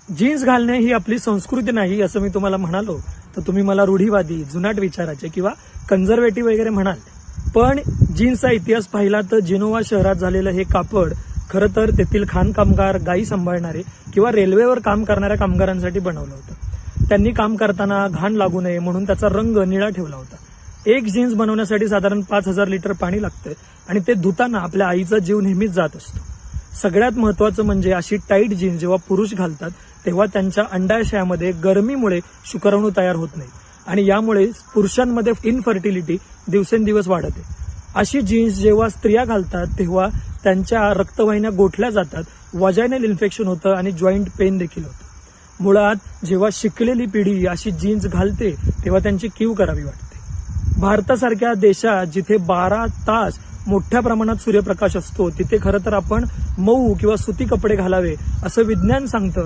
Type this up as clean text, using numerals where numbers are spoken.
Jeans घालणे ही आपली संस्कृती नाही असं मी तुम्हाला म्हणालो तर तुम्ही मला रूढीवादी, जुनाट विचाराचे किंवा कन्झर्वेटिव्ह वगैरे म्हणाल. पण जीन्सचा इतिहास पाहिला तर जिनोवा शहरात झालेलं हे कापड खरं तर तेथील खाणकामगार, गायी सांभाळणारे किंवा रेल्वेवर काम करणाऱ्या कामगारांसाठी बनवलं होतं. त्यांनी काम करताना घाण लागू नये म्हणून त्याचा रंग निळा ठेवला होता. एक जीन्स बनवण्यासाठी साधारण 5,000 लिटर पाणी लागतं आणि ते धुताना आपल्या आईचा जीव नेहमीच जात असतो. सगळ्यात महत्वाचं म्हणजे अशी टाईट जीन्स जेव्हा पुरुष घालतात तेव्हा त्यांच्या अंडाशयामध्ये गरमीमुळे शुक्राणू तयार होत नाही आणि यामुळे पुरुषांमध्ये इनफर्टिलिटी दिवसेंदिवस वाढते. अशी जीन्स जेव्हा स्त्रिया घालतात तेव्हा त्यांच्या रक्तवाहिन्या गोठल्या जातात, वजायनल इन्फेक्शन होतं आणि जॉईंट पेन देखील होतं. मुळात जेव्हा शिकलेली पिढी अशी जीन्स घालते तेव्हा त्यांची कीव करावी वाटते. भारतासारख्या देशात जिथे 12 तास मोठ्या प्रमाणात सूर्यप्रकाश असतो तिथे खरं तर आपण मऊ किंवा सुती कपडे घालावे असं विज्ञान सांगतं.